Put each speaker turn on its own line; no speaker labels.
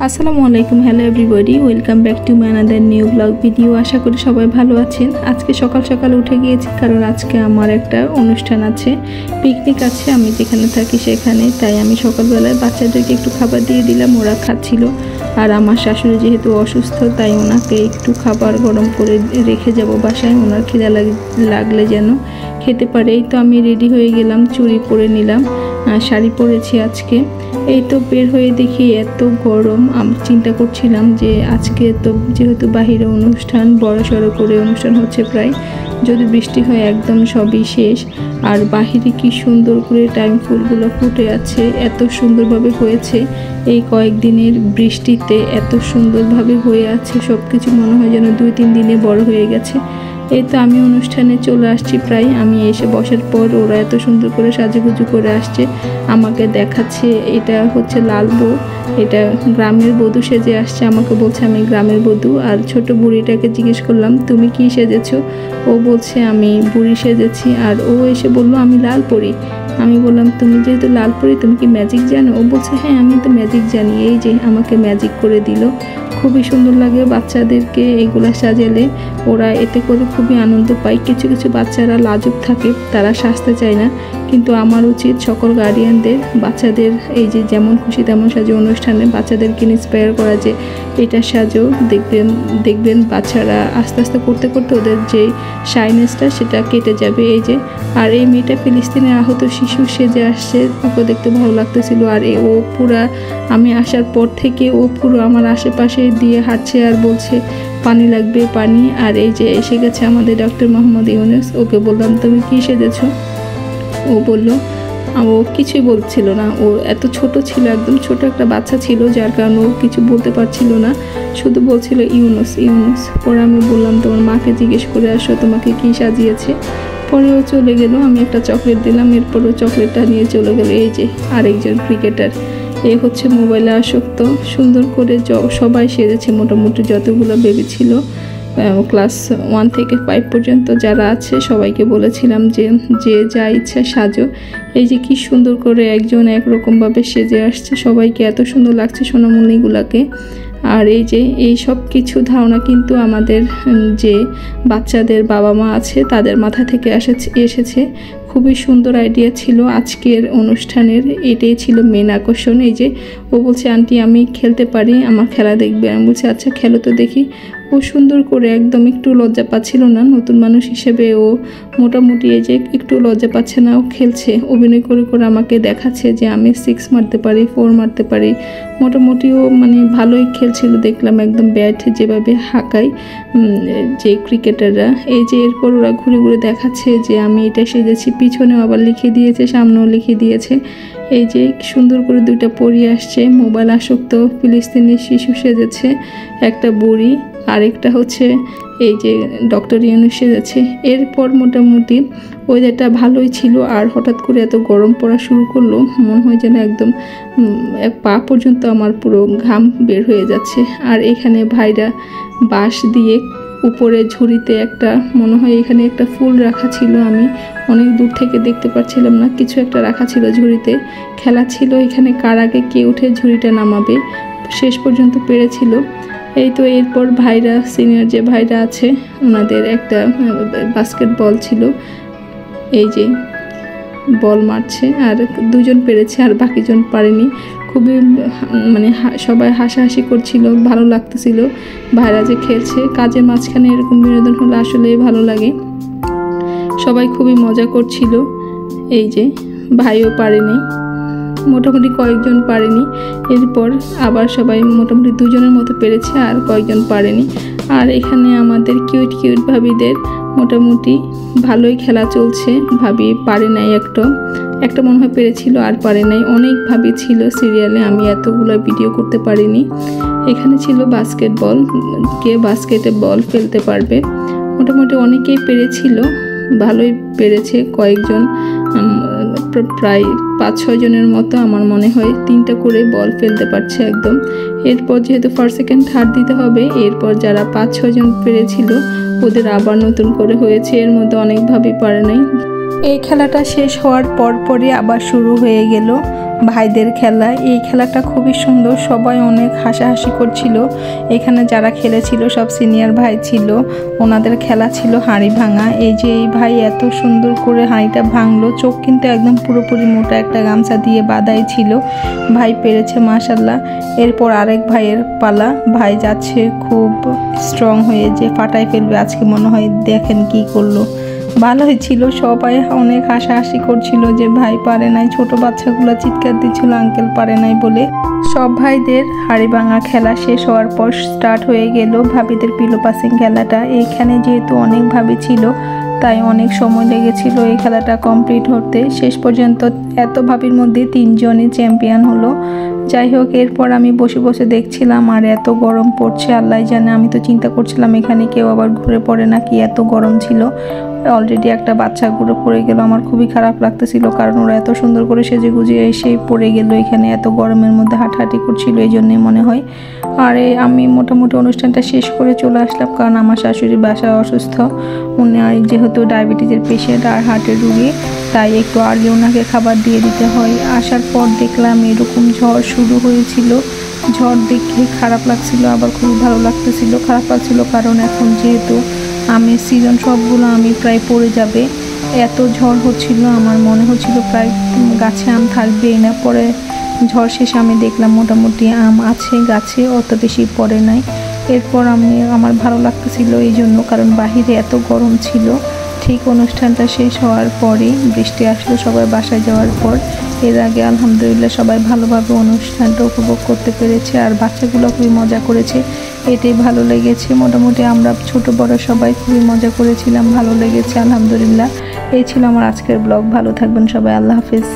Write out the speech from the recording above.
আসসালামু আলাইকুম, hello everybody, welcome back to my another new vlog video. আশা করি সবাই ভালো আছেন। আজকে সকাল সকাল উঠে গিয়েছি কারণ আজকে আমার একটা অনুষ্ঠান আছে, পিকনিক আছে আমি যেখানে থাকি সেখানে। তাই আমি সকালবেলায় বাচ্চাদেরকে একটু খাবার দিয়ে দিলাম, ওরা খাচ্ছিল। আর আমার শাশুড়ি যেহেতু অসুস্থ তাই ওনাকে একটু খাবার গরম করে রেখে যাব বাসায়, ওনার খিদা লাগলে যেন খেতে পারে। এই তো আমি রেডি হয়ে গেলাম, চুড়ি পরে নিলাম, শাড়ি পরেছি আজকে। এই তো বের হয়ে দেখি এত গরম, আমি চিন্তা করছিলাম যে আজকে তো যেহেতু বাহিরে অনুষ্ঠান, বড় সড়ো করে অনুষ্ঠান হচ্ছে প্রায়, যদি বৃষ্টি হয় একদম সবই শেষ। আর বাহিরে কি সুন্দর করে টাইম ফুলগুলো ফুটে আছে, এত সুন্দরভাবে হয়েছে। এই কয়েকদিনের বৃষ্টিতে এত সুন্দরভাবে হয়ে আছে সব কিছু, মনে হয় যেন 2-3 দিনে বড় হয়ে গেছে। এই তো আমি অনুষ্ঠানে চলে আসছি প্রায়। আমি এসে বসার পর ওরা এত সুন্দর করে সাজুগুজু করে আসছে, আমাকে দেখাচ্ছে এটা হচ্ছে লাল বউ, এটা গ্রামের বধূ সেজে আসছে। আমাকে বলছে আমি গ্রামের বধূ। আর ছোট বুড়িটাকে জিজ্ঞেস করলাম তুমি কি সেজেছো, ও বলছে আমি বুড়ি সেজেছি। আর ও এসে বললো আমি লাল পরি। আমি বললাম তুমি যেহেতু লাল পরি তুমি কি ম্যাজিক জানো? ও বলছে হ্যাঁ আমি তো ম্যাজিক জানি। এই যে আমাকে ম্যাজিক করে দিল। খুবই সুন্দর লাগে বাচ্চাদেরকে এগুলা সাজালে, ওরা এতে করে খুবই আনন্দ পায়। কিছু কিছু বাচ্চারা লাজুক থাকে, তারা সাজতে চায় না, কিন্তু আমার উচিত সকল গার্ডিয়ানদের বাচ্চাদের এই যে যেমন খুশি তেমন সাজো অনুষ্ঠানে বাচ্চাদেরকে ইন্সপায়ার করা, যে এটা সাজো, দেখবেন বাচ্চারা আস্তে আস্তে করতে করতে ওদের যে শাইনেসটা সেটা কেটে যাবে। এই যে আর এই মেয়েটা ফিলিস্তিনের আহত শিশু সেজে আসছে, ওকে দেখতে ভালো লাগতেছিল। আর ও পুরা আমি আসার পর থেকে ও পুরো আমার আশেপাশে দিয়ে হাঁটছে আর বলছে পানি লাগবে পানি। আর এই যে এসে গেছে আমাদের ডক্টর মোহাম্মদ ইউনুস। ওকে বললাম তুমি কি সেজেছো? ও বলল, ও কিছুই বলছিল না, ও এত ছোট ছিল, একদম ছোট একটা বাচ্চা ছিল, যার কারণে ও কিছু বলতে পারছিল না, শুধু বলছিল ইউনুস ইউনুস। পরে আমি বললাম তোমার মাকে জিজ্ঞেস করে আসো তোমাকে কি সাজিয়েছে। পরে ও চলে গেল, আমি একটা চকলেট দিলাম, এরপর ও চকলেটটা নিয়ে চলে গেল। এই যে আরেকজন ক্রিকেটার, এ হচ্ছে মোবাইলে আসক্ত। সুন্দর করে সবাই সেজেছে, মোটামুটি যতগুলো বেবি ছিল ক্লাস 1 থেকে 5 পর্যন্ত যারা আছে সবাইকে বলেছিলাম যে যে যা ইচ্ছা সাজো। এই যে কি সুন্দর করে একজন একরকমভাবে সেজে আসছে, সবাইকে এত সুন্দর লাগছে সোনামণিগুলাকে। আর এই যে এই সব কিছু ধারণা কিন্তু আমাদের যে বাচ্চাদের বাবা মা আছে তাদের মাথা থেকে এসেছে। খুবই সুন্দর আইডিয়া ছিল আজকের অনুষ্ঠানের, এটাই ছিল মেন আকর্ষণ। এই যে ও বলছে আন্টি আমি খেলতে পারি, আমার খেলা দেখবে। আমি বলছি আচ্ছা খেলো তো দেখি। ও সুন্দর করে একদম একটু লজ্জা পাচ্ছিল না, নতুন মানুষ হিসেবে ও মোটামুটি এই যে একটু লজ্জা পাচ্ছে না, ও খেলছে, অভিনয় করে করে আমাকে দেখাচ্ছে যে আমি 6 মারতে পারি, 4 মারতে পারি। মোটামুটি ও মানে ভালোই খেলছিল দেখলাম, একদম ব্যাট যেভাবে হাঁকায় যে ক্রিকেটাররা। এই যে এরপর ওরা ঘুরে ঘুরে দেখাচ্ছে যে আমি এটা সেজেছি, পিছনেও আবার লিখে দিয়েছে, সামনেও লিখে দিয়েছে। এই যে সুন্দর করে 2টা পরি আসছে, মোবাইল আসক্ত ফিলিস্তিনি শিশু সেজেছে, একটা বুড়ি, আরেকটা হচ্ছে এই যে ডক্টর ইউনুস সেজেছে। এরপর মোটামুটি ওয়েদারটা ভালোই ছিল। আর হঠাৎ করে এত গরম পড়া শুরু করলো, মনে হয় যেন একদম পা পর্যন্ত আমার পুরো ঘাম বের হয়ে যাচ্ছে। আর এখানে ভাইরা বাঁশ দিয়ে উপরে ঝুড়িতে একটা, মনে হয় এখানে একটা ফুল রাখা ছিল, আমি অনেক দূর থেকে দেখতে পাচ্ছিলাম না, কিছু একটা রাখা ছিল ঝুড়িতে, খেলা ছিল এখানে কার আগে কে উঠে ঝুড়িটা নামাবে, শেষ পর্যন্ত পেরেছিল। এই তো এরপর ভাইরা, সিনিয়র যে ভাইরা আছে ওনাদের একটা বাস্কেটবল ছিল, এই যে বল মারছে, আর 2জন পেরেছে আর বাকিজন পারেনি। খুবই মানে সবাই হাসাহাসি করছিল, ভালো লাগতেছিল ভাইরা যে খেলছে। কাজের মাঝখানে এরকম বিনোদন হলে আসলেই ভালো লাগে, সবাই খুবই মজা করছিল। এই যে ভাইও পারেনি, মোটামুটি কয়েকজন পারেনি। এরপর আবার সবাই মোটামুটি 2জনের মতো পেরেছে আর কয়েকজন পারেনি। আর এখানে আমাদের কিউট কিউট ভাবিদের মোটামুটি ভালোই খেলা চলছে। ভাবি পারে নাই, একটা মনে হয় পেরেছিল আর পারে নাই। অনেক ভাবি ছিল সিরিয়ালে, আমি এতগুলো ভিডিও করতে পারিনি। এখানে ছিল বাস্কেটবল, কে বাস্কেটে বল ফেলতে পারবে, মোটামুটি অনেকেই পেরেছিল, ভালোই পেরেছে কয়েকজন, প্রায় 5-6 জনের মতো, আমার মনে হয় 3টা করে বল ফেলতে পারছে একদম। এরপর যেহেতু ফার্স্ট সেকেন্ড থার্ড দিতে হবে, এরপর যারা 5-6 জন পেরেছিল ওদের আবার নতুন করে হয়েছে, এর মধ্যে অনেকভাবেই পারে নাই। এই খেলাটা শেষ হওয়ার পরপরই আবার শুরু হয়ে গেল ভাইদের খেলা। এই খেলাটা খুবই সুন্দর, সবাই অনেক হাসাহাসি করছিল। এখানে যারা খেলেছিল সব সিনিয়র ভাই ছিল, ওনাদের খেলা ছিল হাঁড়ি ভাঙা। এই যে এই ভাই এত সুন্দর করে হাঁড়িটা ভাঙলো, চোখ কিন্তু একদম পুরোপুরি মোটা একটা গামছা দিয়ে বাঁধাই ছিল। ভাই পেরেছে মাশাল্লাহ। এরপর আরেক ভাইয়ের পালা, ভাই যাচ্ছে খুব স্ট্রং হয়ে যে ফাটাই ফেলবে আজকে, মনে হয় দেখেন কি করলো। ভালোই ছিল, সবাই অনেক হাসাহাসি করছিল যে ভাই পারে নাই, ছোট বাচ্চাগুলো চিৎকার দিচ্ছিল আঙ্কেল পারে নাই বলে। সব ভাইদের হাড়ি ভাঙা খেলা শেষ হওয়ার পর স্টার্ট হয়ে গেল ভাবিদের পিলো পাসিং খেলাটা। এইখানে যেহেতু অনেক ভাবি ছিল তাই অনেক সময় লেগেছিল এই খেলাটা কমপ্লিট হতে। শেষ পর্যন্ত এত ভাবির মধ্যে 3 জনই চ্যাম্পিয়ন হলো। যাই হোক, এরপর আমি বসে বসে দেখছিলাম আর এত গরম পড়ছে আল্লাহ জানে। আমি তো চিন্তা করছিলাম এখানে কেউ আবার ঘুরে পড়ে নাকি, এত গরম ছিল। অলরেডি একটা বাচ্চা ঘুরে পড়ে গেল, আমার খুবই খারাপ লাগতেছিল কারণ ওরা এত সুন্দর করে সেজে গুজে এসে পড়ে গেল এখানে, এত গরমের মধ্যে হাঁটাহাঁটি করছিল এই জন্যই মনে হয়। আর আমি মোটামুটি অনুষ্ঠানটা শেষ করে চলে আসলাম কারণ আমার শাশুড়ির বাসা অসুস্থ, উনি যেহেতু ডায়াবেটিসের পেশেন্ট আর হার্টের রুগী, তাই একটু আগে ওনাকে খাবার দিয়ে দিতে হয়। আসার পর দেখলাম এরকম ঝড় শুরু হয়েছিল। ঝড় দেখে খারাপ লাগছিল আবার খুবই ভালো লাগতেছিল। খারাপ লাগছিল কারণ এখন যেহেতু আমের সিজন, সবগুলো আমি প্রায় পড়ে যাবে, এত ঝড় হচ্ছিল আমার মনে হচ্ছিল প্রায় গাছে আম থাকবেই না। পরে ঝড় শেষে আমি দেখলাম মোটামুটি আম আছে গাছে, অত বেশি পড়ে নাই। এরপর আমার ভালো লাগতেছিল এই জন্য, কারণ বাহিরে এত গরম ছিল। ঠিক অনুষ্ঠানটা শেষ হওয়ার পরেই বৃষ্টি আসলো সবাই বাসায় যাওয়ার পর। এর আগে আলহামদুলিল্লাহ সবাই ভালোভাবে অনুষ্ঠানটা উপভোগ করতে পেরেছে আর বাচ্চাগুলো খুবই মজা করেছে, এটাই ভালো লেগেছে। মোটামুটি আমরা ছোট বড় সবাই খুবই মজা করেছিলাম, ভালো লেগেছে আলহামদুলিল্লাহ। এই ছিল আমার আজকের ব্লগ। ভালো থাকবেন সবাই, আল্লাহ হাফিজ।